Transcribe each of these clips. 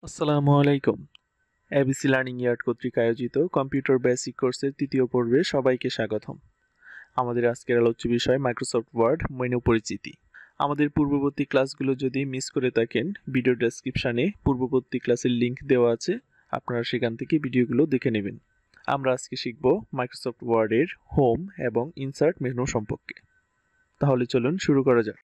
আসসালামু আলাইকুম। ABC learning yard কর্তৃক আয়োজিত কম্পিউটার বেসিক কোর্সের তৃতীয় পর্বে সবাইকে স্বাগতম। আমাদের আজকের আলোচ্য বিষয় মাইক্রোসফট ওয়ার্ড মেনু পরিচিতি। আমাদের পূর্ববর্তী ক্লাসগুলো যদি মিস করে থাকেন, ভিডিও ডেসক্রিপশনে পূর্ববর্তী ক্লাসের লিংক দেওয়া আছে, আপনারা সেখান থেকে ভিডিওগুলো দেখে নেবেন। আমরা আজকে শিখব মাইক্রোসফট ওয়ার্ডের হোম এবং ইনসার্ট মেনু সম্পর্কে। তাহলে চলুন শুরু করা যাক।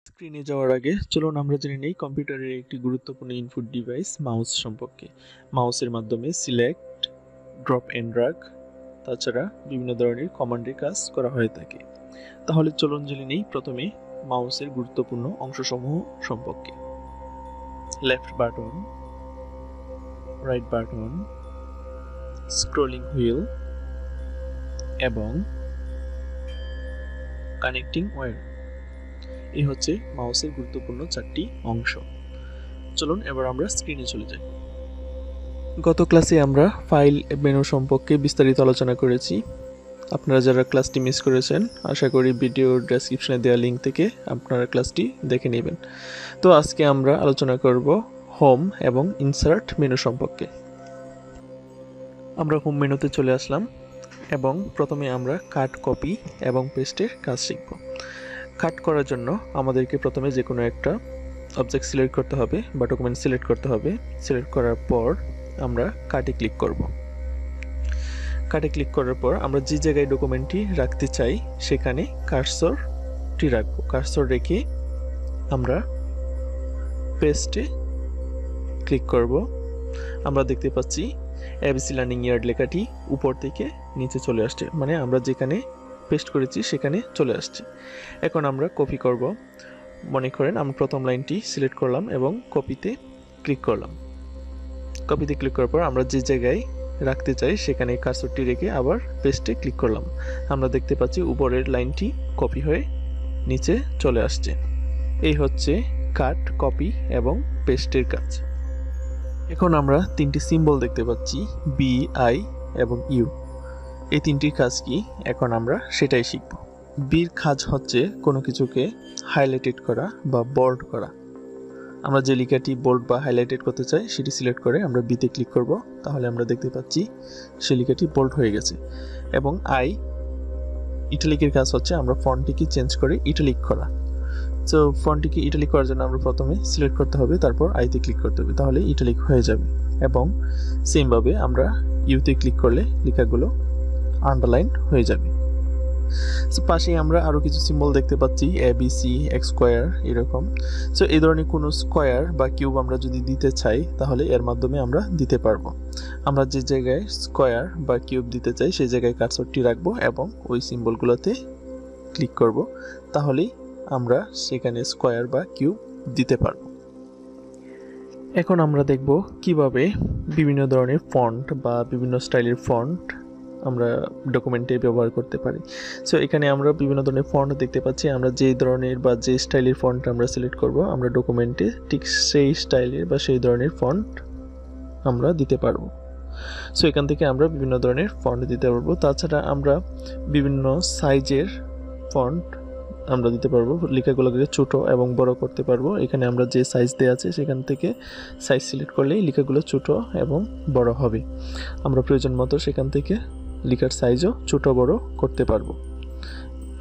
স্ক্রিনে যাওয়ার আগে চলুন আমরা জেনে নেই কম্পিউটারের একটি গুরুত্বপূর্ণ ইনপুট ডিভাইস মাউস সম্পর্কে। মাউসের মাধ্যমে সিলেক্ট, ড্রপ এন্ড ড্র্যাগ, তাছাড়া বিভিন্ন ধরনের কমান্ডের কাজ করা হয়ে থাকে। তাহলে চলুন জেনে নেই প্রথমে মাউসের গুরুত্বপূর্ণ অংশসমূহ সম্পর্কে। Left button, right button, scrolling wheel এবং কানেক্টিং ওয়্যার। এই হচ্ছে মাউসের গুরুত্বপূর্ণ চারটি অংশ। চলুন এবার আমরা স্ক্রিনে চলে যাই। গত ক্লাসে আমরা ফাইল মেনু সম্পর্কে বিস্তারিত আলোচনা করেছি। আপনারা যারা ক্লাসটি মিস করেছেন, আশা করি ভিডিওর ডেসক্রিপশনে দেওয়া লিঙ্ক থেকে আপনারা ক্লাসটি দেখে নেবেন। তো আজকে আমরা আলোচনা করব হোম এবং ইনসার্ট মেনু সম্পর্কে। আমরা হোম মেনুতে চলে আসলাম এবং প্রথমে আমরা কাট, কপি এবং পেস্টের কাজ শিখব। কাট করার জন্য আমাদেরকে প্রথমে যে কোনো একটা অবজেক্ট সিলেক্ট করতে হবে বা ডকুমেন্ট সিলেক্ট করতে হবে। সিলেক্ট করার পর আমরা কাটে ক্লিক করব। কাটে ক্লিক করার পর আমরা যে জায়গায় ডকুমেন্টটি রাখতে চাই সেখানে কার্সরটি রাখবো। কার্সর রেখে আমরা পেস্টে ক্লিক করব। আমরা দেখতে পাচ্ছি এবিসি লার্নিং ইয়ার্ড লেখাটি উপর থেকে নিচে চলে আসছে, মানে আমরা যেখানে পেস্ট করেছি সেখানে চলে আসছে। এখন আমরা কপি করব। মনে করেন আমরা প্রথম লাইনটি সিলেক্ট করলাম এবং কপিতে ক্লিক করলাম। কপিতে ক্লিক করার পর আমরা যে জায়গায় রাখতে চাই সেখানে কার্সরটি রেখে আবার পেস্টে ক্লিক করলাম। আমরা দেখতে পাচ্ছি উপরের লাইনটি কপি হয়ে নিচে চলে আসছে। এই হচ্ছে কাট, কপি এবং পেস্টের কাজ। এখন আমরা তিনটি সিম্বল দেখতে পাচ্ছি, বি, আই এবং ইউ। এই তিনটির কাজ কি এখন আমরা সেটাই শিখব। বির কাজ হচ্ছে কোনো কিছুকে হাইলাইটেড করা বা বোল্ড করা। আমরা যে লেখাটি বোল্ড বা হাইলাইটেড করতে চাই সেটি সিলেক্ট করে আমরা বিতে ক্লিক করব, তাহলে আমরা দেখতে পাচ্ছি সেই লেখাটি বোল্ড হয়ে গেছে। এবং আই, ইটালিকের কাজ হচ্ছে আমরা ফন্টটিকে চেঞ্জ করে ইটালিক করা। তো ফন্টটিকে ইটালিক করার জন্য আমরা প্রথমে সিলেক্ট করতে হবে, তারপর আইতে ক্লিক করতে হবে, তাহলে ইটালিক হয়ে যাবে। এবং সেমভাবে আমরা ইউতে ক্লিক করলে লেখাগুলো আন্ডারলাইন হয়ে যাবে। সো পাশে আমরা আরও কিছু সিম্বল দেখতে পাচ্ছি, A B C, x square, এরকম। সো এই ধরনের কোনো স্কোয়ার বা কিউব আমরা যদি দিতে চাই তাহলে এর মাধ্যমে আমরা দিতে পারবো। আমরা যে জায়গায় স্কোয়ার বা কিউব দিতে চাই সেই জায়গায় কার্সরটি রাখবো এবং ওই সিম্বলগুলোতে ক্লিক করব, তাহলেই আমরা সেখানে স্কোয়ার বা কিউব দিতে পারবো। এখন আমরা দেখব কিভাবে বিভিন্ন ধরনের ফন্ট বা বিভিন্ন স্টাইলের ফন্ট আমরা ডকুমেন্টে ব্যবহার করতে পারি। সো এখানে আমরা বিভিন্ন ধরনের ফন্ট দেখতে পাচ্ছি। আমরা যে ধরনের বা যে স্টাইলের ফন্ট আমরা সিলেক্ট করব, আমরা ডকুমেন্টে ঠিক সেই স্টাইলের বা সেই ধরনের ফন্ট আমরা দিতে পারবো। সো এখান থেকে আমরা বিভিন্ন ধরনের ফন্ট দিতে পারবো। তাছাড়া আমরা বিভিন্ন সাইজের ফন্ট আমরা দিতে পারবো। লেখাগুলোকে ছোট এবং বড় করতে পারবো। এখানে আমরা যে সাইজ দেওয়া আছে সেখান থেকে সাইজ সিলেক্ট করলেই লেখাগুলো ছোট এবং বড় হবে। আমরা প্রয়োজন মতো সেখান থেকে লেখার সাইজও ছোট বড় করতে পারবো।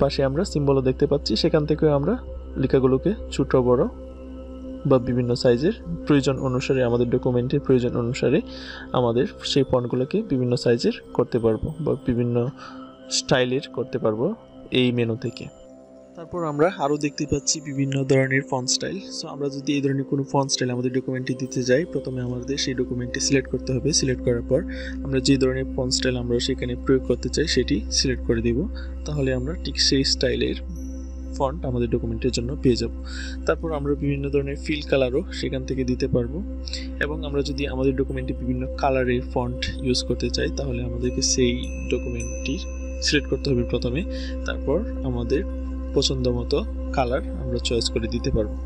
পাশে আমরা সিম্বলও দেখতে পাচ্ছি, সেখান থেকে আমরা লেখাগুলোকে ছোট বড় বা বিভিন্ন সাইজের প্রয়োজন অনুসারে, আমাদের ডকুমেন্টের প্রয়োজন অনুসারে আমাদের সেই ফন্টগুলোকে বিভিন্ন সাইজের করতে পারবো বা বিভিন্ন স্টাইলের করতে পারবো এই মেনু থেকে। তারপর আমরা আরও দেখতে পাচ্ছি বিভিন্ন ধরনের ফন্ট স্টাইল। সো আমরা যদি এই ধরনের কোনো ফন্ট স্টাইল আমাদের ডকুমেন্টে দিতে যাই, প্রথমে আমাদের সেই ডকুমেন্টটি সিলেক্ট করতে হবে। সিলেক্ট করার পর আমরা যে ধরনের ফন্ট স্টাইল আমরা সেখানে প্রয়োগ করতে চাই সেটি সিলেক্ট করে দিব, তাহলে আমরা ঠিক সেই স্টাইলের ফন্ট আমাদের ডকুমেন্টের জন্য পেয়ে যাব। তারপর আমরা বিভিন্ন ধরনের ফিল কালারও সেখান থেকে দিতে পারবো। এবং আমরা যদি আমাদের ডকুমেন্টে বিভিন্ন কালারের ফন্ট ইউজ করতে চাই তাহলে আমাদেরকে সেই ডকুমেন্টটি সিলেক্ট করতে হবে প্রথমে, তারপর আমাদের পছন্দ মতো কালার আমরা চয়েস করে দিতে পারবো।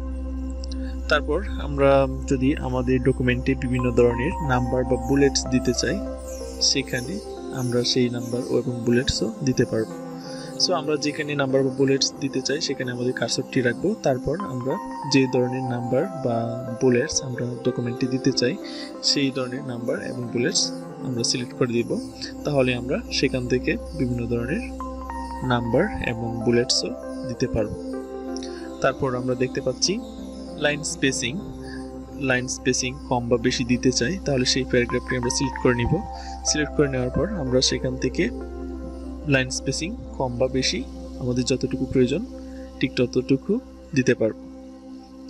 তারপর আমরা যদি আমাদের ডকুমেন্টে বিভিন্ন ধরনের নাম্বার বা বুলেটস দিতে চাই সেখানে আমরা সেই নাম্বার এবং বুলেটসও দিতে পারবো। সো আমরা যেখানে নাম্বার বা বুলেটস দিতে চাই সেখানে আমাদের কার্সরটি রাখবো। তারপর আমরা যে ধরনের নাম্বার বা বুলেটস আমরা ডকুমেন্টে দিতে চাই সেই ধরনের নাম্বার এবং বুলেটস আমরা সিলেক্ট করে দিব। তাহলে আমরা সেখান থেকে বিভিন্ন ধরনের নাম্বার এবং বুলেটসও দিতে পারবো। তারপর আমরা দেখতে পাচ্ছি লাইন স্পেসিং কম বা বেশি দিতে চাই, তাহলে সেই প্যারাগ্রাফটি আমরা সিলেক্ট করে নিব। সিলেক্ট করে নেওয়ার পর আমরা সেখান থেকে লাইন স্পেসিং কম বা বেশি আমাদের যতটুকু প্রয়োজন ঠিক ততটুকু দিতে পারবো।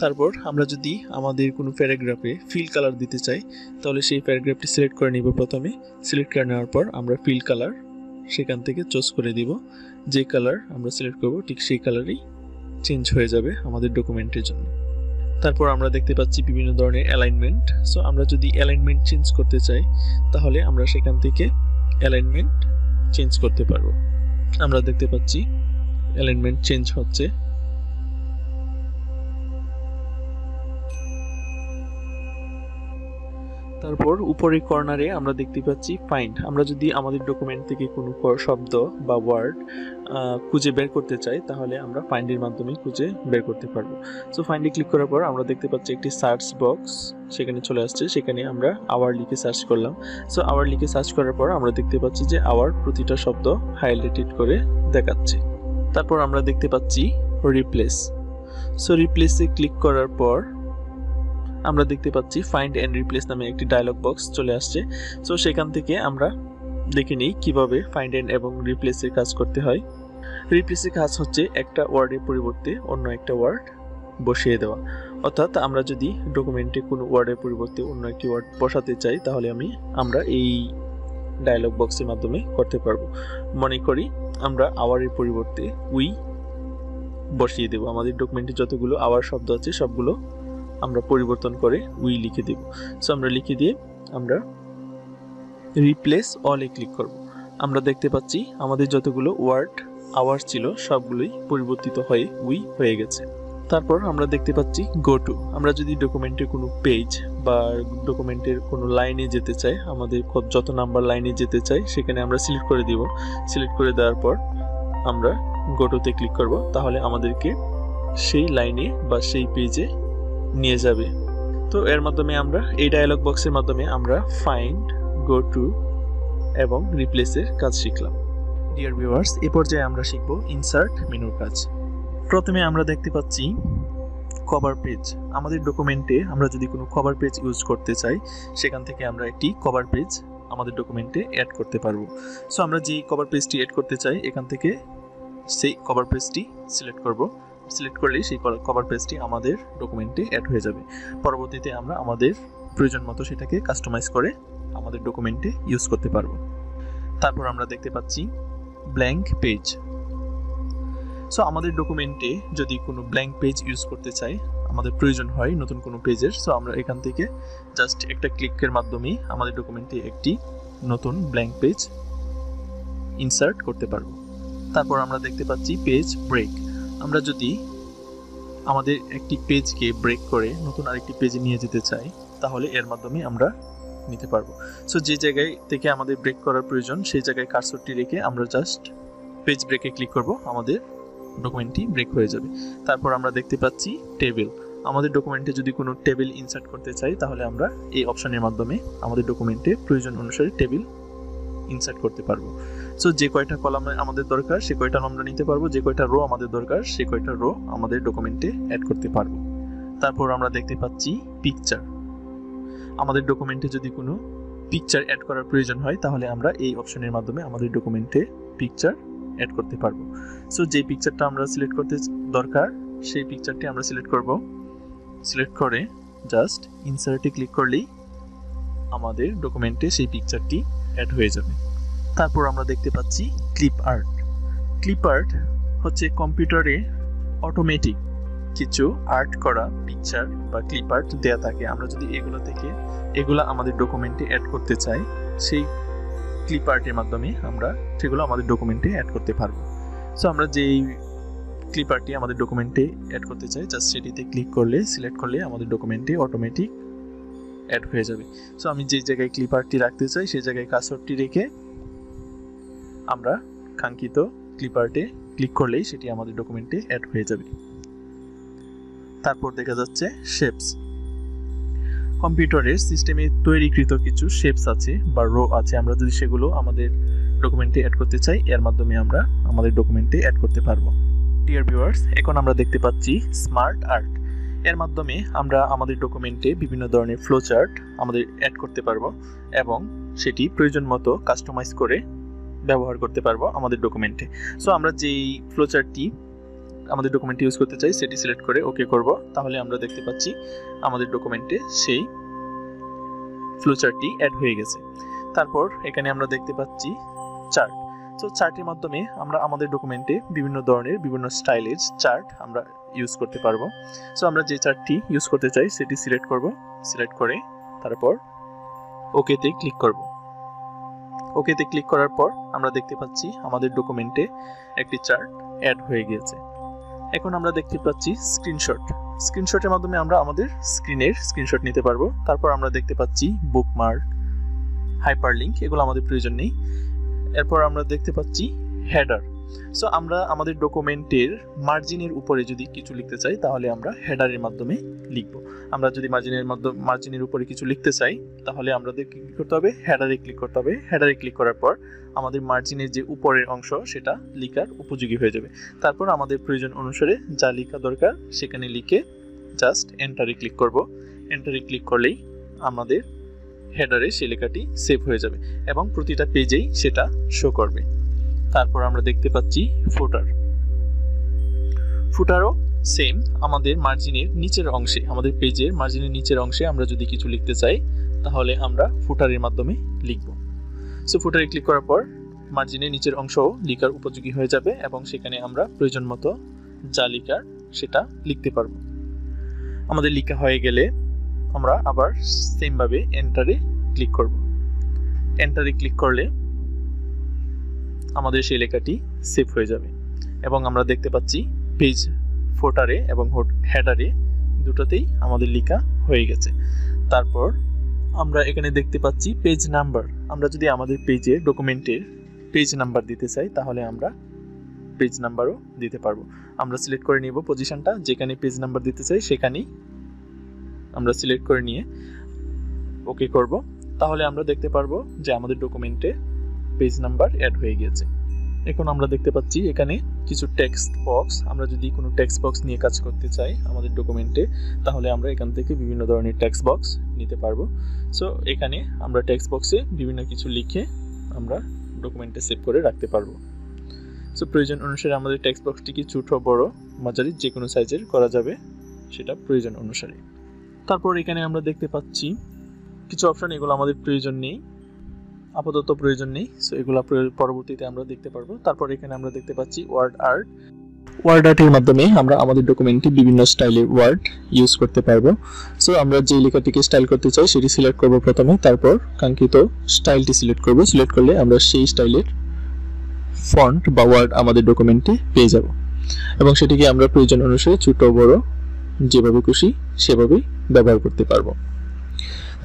তারপর আমরা যদি আমাদের কোনো প্যারাগ্রাফে ফিল কালার দিতে চাই তাহলে সেই প্যারাগ্রাফটি সিলেক্ট করে নিব। প্রথমে সিলেক্ট করে নেওয়ার পর আমরা ফিল কালার সেখান থেকে চুজ করে দিব। যে কালার আমরা সিলেক্ট করব ঠিক সেই কালারই চেঞ্জ হয়ে যাবে আমাদের ডকুমেন্টের জন্য। তারপর আমরা দেখতে পাচ্ছি বিভিন্ন ধরনের অ্যালাইনমেন্ট। সো আমরা যদি অ্যালাইনমেন্ট চেঞ্জ করতে চাই তাহলে আমরা সেখান থেকে অ্যালাইনমেন্ট চেঞ্জ করতে পারবো। আমরা দেখতে পাচ্ছি অ্যালাইনমেন্ট চেঞ্জ হচ্ছে। তারপর উপরের কর্নারে আমরা দেখতে পাচ্ছি ফাইন্ড। আমরা যদি আমাদের ডকুমেন্ট থেকে কোনো শব্দ বা ওয়ার্ড খুঁজে বের করতে চাই তাহলে আমরা ফাইন্ডের মাধ্যমে খুঁজে বের করতে পারবো। সো ফাইন্ডে ক্লিক করার পর আমরা দেখতে পাচ্ছি একটি সার্চ বক্স সেখানে চলে আসছে। সেখানে আমরা আওয়ার লিখে সার্চ করলাম। সো আওয়ার লিখে সার্চ করার পর আমরা দেখতে পাচ্ছি যে আওয়ার প্রতিটা শব্দ হাইলাইটেড করে দেখাচ্ছে। তারপর আমরা দেখতে পাচ্ছি রিপ্লেস। সো রিপ্লেসে ক্লিক করার পর আমরা দেখতে পাচ্ছি ফাইন্ড এন্ড রিপ্লেস নামে একটি ডায়লগ বক্স চলে আসছে। সো সেখান থেকে আমরা দেখে নিই কিভাবে ফাইন্ড এন্ড এবং রিপ্লেসের কাজ করতে হয়। রিপ্লেসের কাজ হচ্ছে একটা ওয়ার্ডের পরিবর্তে অন্য একটা ওয়ার্ড বসিয়ে দেওয়া। অর্থাৎ আমরা যদি ডকুমেন্টে কোনো ওয়ার্ডের পরিবর্তে অন্য একটি ওয়ার্ড বসাতে চাই তাহলে আমরা এই ডায়লগ বক্সের মাধ্যমে করতে পারবো। মনে করি আমরা আওয়ারের পরিবর্তে উই বসিয়ে দেব। আমাদের ডকুমেন্টে যতগুলো আওয়ার শব্দ আছে সবগুলো আমরা পরিবর্তন করে উই লিখে দেব। সো আমরা লিখে দিয়ে আমরা রিপ্লেস অলে ক্লিক করব। আমরা দেখতে পাচ্ছি আমাদের যতগুলো ওয়ার্ড আওয়ার ছিল সবগুলোই পরিবর্তিত হয়ে উই হয়ে গেছে। তারপর আমরা দেখতে পাচ্ছি গো টু। আমরা যদি ডকুমেন্টের কোনো পেজ বা ডকুমেন্টের কোনো লাইনে যেতে চাই, আমাদের যত নাম্বার লাইনে যেতে চাই সেখানে আমরা সিলেক্ট করে দিব। সিলেক্ট করে দেওয়ার পর আমরা গো টুতে ক্লিক করব। তাহলে আমাদেরকে সেই লাইনে বা সেই পেজে নিয়ে যাবে। তো এর মাধ্যমে আমরা এই ডায়লগ বক্সের মাধ্যমে আমরা ফাইন্ড, গো টু এবং রিপ্লেসের কাজ শিখলাম। ডিয়ার ভিউয়ার্স, এই পর্যায়ে আমরা শিখব ইনসার্ট মেনুর কাজ। প্রথমে আমরা দেখতে পাচ্ছি কভার পেজ। আমাদের ডকুমেন্টে আমরা যদি কোনো কভার পেজ ইউজ করতে চাই সেখান থেকে আমরা একটি কভার পেজ আমাদের ডকুমেন্টে অ্যাড করতে পারবো। সো আমরা যেই কভার পেজটি অ্যাড করতে চাই এখান থেকে সেই কভার পেজটি সিলেক্ট করব। সিলেক্ট করলেই সেই কভার পেজটি আমাদের ডকুমেন্টে অ্যাড হয়ে যাবে। পরবর্তীতে আমরা আমাদের প্রয়োজন মতো সেটাকে কাস্টমাইজ করে আমাদের ডকুমেন্টে ইউজ করতে পারবো। তারপর আমরা দেখতে পাচ্ছি ব্ল্যাঙ্ক পেজ। সো আমাদের ডকুমেন্টে যদি কোনো ব্ল্যাঙ্ক পেজ ইউজ করতে চাই, আমাদের প্রয়োজন হয় নতুন কোনো পেজের, সো আমরা এখান থেকে জাস্ট একটা ক্লিকের মাধ্যমেই আমাদের ডকুমেন্টে একটি নতুন ব্ল্যাঙ্ক পেজ ইনসার্ট করতে পারবো। তারপর আমরা দেখতে পাচ্ছি পেজ ব্রেক। আমরা যদি আমাদের একটি পেজকে ব্রেক করে নতুন আরেকটি পেজে নিয়ে যেতে চাই তাহলে এর মাধ্যমে আমরা নিতে পারবো। সো যে জায়গায় থেকে আমাদের ব্রেক করার প্রয়োজন সেই জায়গায় কার্সরটি রেখে আমরা জাস্ট পেজ ব্রেকে ক্লিক করব, আমাদের ডকুমেন্টটি ব্রেক হয়ে যাবে। তারপর আমরা দেখতে পাচ্ছি টেবিল। আমাদের ডকুমেন্টে যদি কোনো টেবিল ইনসার্ট করতে চাই তাহলে আমরা এই অপশনের মাধ্যমে আমাদের ডকুমেন্টে প্রয়োজন অনুসারে টেবিল ইনসার্ট করতে পারবো। সো যে কয়টা কলাম আমাদের দরকার সে কয়টা আমরা নিতে পারবো, যে কয়টা রো আমাদের দরকার সে কয়টা রো আমাদের ডকুমেন্টে অ্যাড করতে পারবো। তারপর আমরা দেখতে পাচ্ছি পিকচার। আমাদের ডকুমেন্টে যদি কোনো পিকচার অ্যাড করার প্রয়োজন হয় তাহলে আমরা এই অপশনের মাধ্যমে আমাদের ডকুমেন্টে পিকচার অ্যাড করতে পারবো। সো যে পিকচারটা আমরা সিলেক্ট করতে দরকার সেই পিকচারটি আমরা সিলেক্ট করব। সিলেক্ট করে জাস্ট ইনসার্টে ক্লিক করলেই আমাদের ডকুমেন্টে সেই পিকচারটি অ্যাড হয়ে যাবে। তারপর আমরা দেখতে পাচ্ছি ক্লিপ আর্ট। ক্লিপ আর্ট হচ্ছে কম্পিউটারে অটোমেটিক কিছু আর্ট করা পিকচার বা ক্লিপ আর্ট দেয়া থাকে। আমরা যদি এগুলো আমাদের ডকুমেন্টে অ্যাড করতে চাই সেই ক্লিপ আর্টের মাধ্যমে আমরা সেগুলো আমাদের ডকুমেন্টে অ্যাড করতে পারবো। সো আমরা যেই ক্লিপ আর্টটি আমাদের ডকুমেন্টে অ্যাড করতে চাই জাস্ট সেটিতে ক্লিক করলে সিলেক্ট করলে আমাদের ডকুমেন্টে অটোমেটিক অ্যাড হয়ে যাবে। সো আমি যে জায়গায় ক্লিপ আর্টটি রাখতে চাই সেই জায়গায় কার্সরটি রেখে আমরা কাঙ্ক্ষিত ক্লিপার্টে ক্লিক করলেই সেটি আমাদের ডকুমেন্টে অ্যাড হয়ে যাবে। তারপর দেখা যাচ্ছে শেপস। কম্পিউটারের সিস্টেমে তৈরিকৃত কিছু শেপস আছে বা রো আছে, আমরা যদি সেগুলো আমাদের ডকুমেন্টে অ্যাড করতে চাই এর মাধ্যমে আমরা আমাদের ডকুমেন্টে অ্যাড করতে পারবো। ডিয়ার ভিউয়ার্স, এখন আমরা দেখতে পাচ্ছি স্মার্ট আর্ট। এর মাধ্যমে আমরা আমাদের ডকুমেন্টে বিভিন্ন ধরনের ফ্লো চার্ট আমাদের অ্যাড করতে পারবো এবং সেটি প্রয়োজন মতো কাস্টমাইজ করে ব্যবহার করতে পারবো আমাদের ডকুমেন্টে। সো আমরা যেই ফ্লো চার্টটি আমাদের ডকুমেন্টে ইউজ করতে চাই সেটি সিলেক্ট করে ওকে করব, তাহলে আমরা দেখতে পাচ্ছি আমাদের ডকুমেন্টে সেই ফ্লো চার্টটি অ্যাড হয়ে গেছে। তারপর এখানে আমরা দেখতে পাচ্ছি চার্ট। সো চার্টের মাধ্যমে আমরা আমাদের ডকুমেন্টে বিভিন্ন ধরনের বিভিন্ন স্টাইলের চার্ট আমরা ইউজ করতে পারবো। সো আমরা যে চার্টটি ইউজ করতে চাই সেটি সিলেক্ট করব, সিলেক্ট করে তারপর ওকেতে ক্লিক করব। ওকেতে ক্লিক করার পর আমরা দেখতে পাচ্ছি আমাদের ডকুমেন্টে একটি চার্ট অ্যাড হয়ে গিয়েছে। এখন আমরা দেখতে পাচ্ছি স্ক্রিনশট। স্ক্রিনশটের মাধ্যমে আমরা আমাদের স্ক্রিনের স্ক্রিনশট নিতে পারবো। তারপর আমরা দেখতে পাচ্ছি বুকমার্ক, হাইপারলিংক, এগুলো আমাদের প্রয়োজন নেই। এরপর আমরা দেখতে পাচ্ছি হেডার। সো আমরা আমাদের ডকুমেন্টের মার্জিনের উপরে যদি কিছু লিখতে চাই তাহলে আমরা হেডারের মাধ্যমে লিখব। আমরা যদি মার্জিনের উপরে কিছু লিখতে চাই তাহলে আমাদের কি করতে হবে? হেডারে ক্লিক করতে হবে। হেডারে ক্লিক করার পর আমাদের মার্জিনের যে উপরের অংশ সেটা লেখার উপযোগী হয়ে যাবে। তারপর আমাদের প্রয়োজন অনুসারে যা লেখা দরকার সেখানে লিখে জাস্ট এন্টারে ক্লিক করব। এন্টারে ক্লিক করলেই আমাদের হেডারে সেই লেখাটি সেভ হয়ে যাবে এবং প্রতিটা পেজেই সেটা শো করবে। তারপর আমরা দেখতে পাচ্ছি ফুটার। ফুটারও সেম, আমাদের মার্জিনের নিচের অংশে, আমাদের পেজের মার্জিনের নিচের অংশে আমরা যদি কিছু লিখতে চাই তাহলে আমরা ফুটারের মাধ্যমে লিখব। সো ফুটারে ক্লিক করার পর মার্জিনের নিচের অংশও লেখার উপযোগী হয়ে যাবে এবং সেখানে আমরা প্রয়োজন মতো যা লেখার সেটা লিখতে পারবো। আমাদের লেখা হয়ে গেলে আমরা আবার সেমভাবে এন্টারে ক্লিক করব। এন্টারে ক্লিক করলে আমাদের সেই লেখাটি সেভ হয়ে যাবে এবং আমরা দেখতে পাচ্ছি পেজ ফুটারে এবং হেডারে দুটোতেই আমাদের লেখা হয়ে গেছে। তারপর আমরা এখানে দেখতে পাচ্ছি পেজ নাম্বার। আমরা যদি আমাদের পেজের ডকুমেন্টের পেজ নাম্বার দিতে চাই তাহলে আমরা পেজ নাম্বারও দিতে পারবো। আমরা সিলেক্ট করে নিব পজিশনটা, যেখানে পেজ নাম্বার দিতে চাই সেখানেই আমরা সিলেক্ট করে নিয়ে ওকে করব। তাহলে আমরা দেখতে পারবো যে আমাদের ডকুমেন্টে পেজ নাম্বার অ্যাড হয়ে গিয়েছে। এখন আমরা দেখতে পাচ্ছি এখানে কিছু টেক্সট বক্স। আমরা যদি কোনো টেক্সট বক্স নিয়ে কাজ করতে চাই আমাদের ডকুমেন্টে তাহলে আমরা এখান থেকে বিভিন্ন ধরনের টেক্সট বক্স নিতে পারবো। সো এখানে আমরা টেক্সট বক্সে বিভিন্ন কিছু লিখে আমরা ডকুমেন্টে সেভ করে রাখতে পারবো। সো প্রয়োজন অনুসারে আমাদের টেক্সট বক্সটিকে ছোট বড় মাঝারি যে কোনো সাইজের করা যাবে, সেটা প্রয়োজন অনুসারে। তারপর এখানে আমরা দেখতে পাচ্ছি কিছু অপশন, এগুলো আমাদের প্রয়োজন নেই, আপাতত প্রয়োজন নেই। সো এগুলো পরবর্তীতে আমরা দেখতে পারবো। তারপর এখানে আমরা দেখতে পাচ্ছি ওয়ার্ড আর্ট। ওয়ার্ড আর্টের মাধ্যমে আমরা আমাদের ডকুমেন্টে বিভিন্ন স্টাইলের ওয়ার্ড ইউজ করতে পারবো। সো আমরা যে লেখাটিকে স্টাইল করতে চাই সেটি সিলেক্ট করব প্রথমে, তারপর কাঙ্ক্ষিত স্টাইলটি সিলেক্ট করব। সিলেক্ট করলে আমরা সেই স্টাইলের ফন্ট বা ওয়ার্ড আমাদের ডকুমেন্টে পেয়ে যাব এবং সেটিকে আমরা প্রয়োজন অনুসারে ছোট বড় যেভাবে খুশি সেভাবেই ব্যবহার করতে পারবো।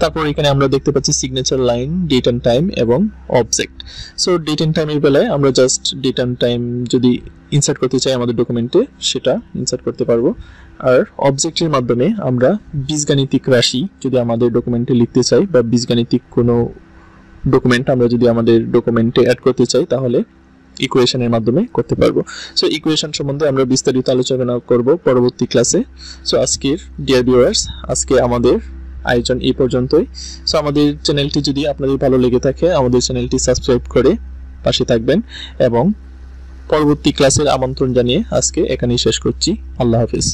তারপর এখানে আমরা দেখতে পাচ্ছি signature line, date and time এবং অবজেক্ট। সো ডেট এন্ড টাইমের বেলায় আমরা জাস্ট ডেট এন্ড টাইম যদি ইনসার্ট করতে চাই আমাদের ডকুমেন্টে সেটা ইনসার্ট করতে পারবো। আর অবজেক্টের মাধ্যমে আমরা বীজগাণিতিক রাশি যদি আমাদের ডকুমেন্টে লিখতে চাই বা বীজগাণিতিক কোনো ডকুমেন্ট আমরা যদি আমাদের ডকুমেন্টে অ্যাড করতে চাই তাহলে ইকুয়েশনের মাধ্যমে করতে পারবো। সো ইকুয়েশন সম্বন্ধে আমরা বিস্তারিত আলোচনা করব পরবর্তী ক্লাসে। সো আজকের ডিয়ার ভিউয়ার্স, আজকে আমাদের আয়োজন এই পর্যন্তই। সো আমাদের চ্যানেলটি যদি আপনাদের ভালো লেগে থাকে আমাদের চ্যানেলটি সাবস্ক্রাইব করে পাশে থাকবেন এবং পরবর্তী ক্লাসের আমন্ত্রণ জানিয়ে আজকে এখানেই শেষ করছি। আল্লাহ হাফেজ।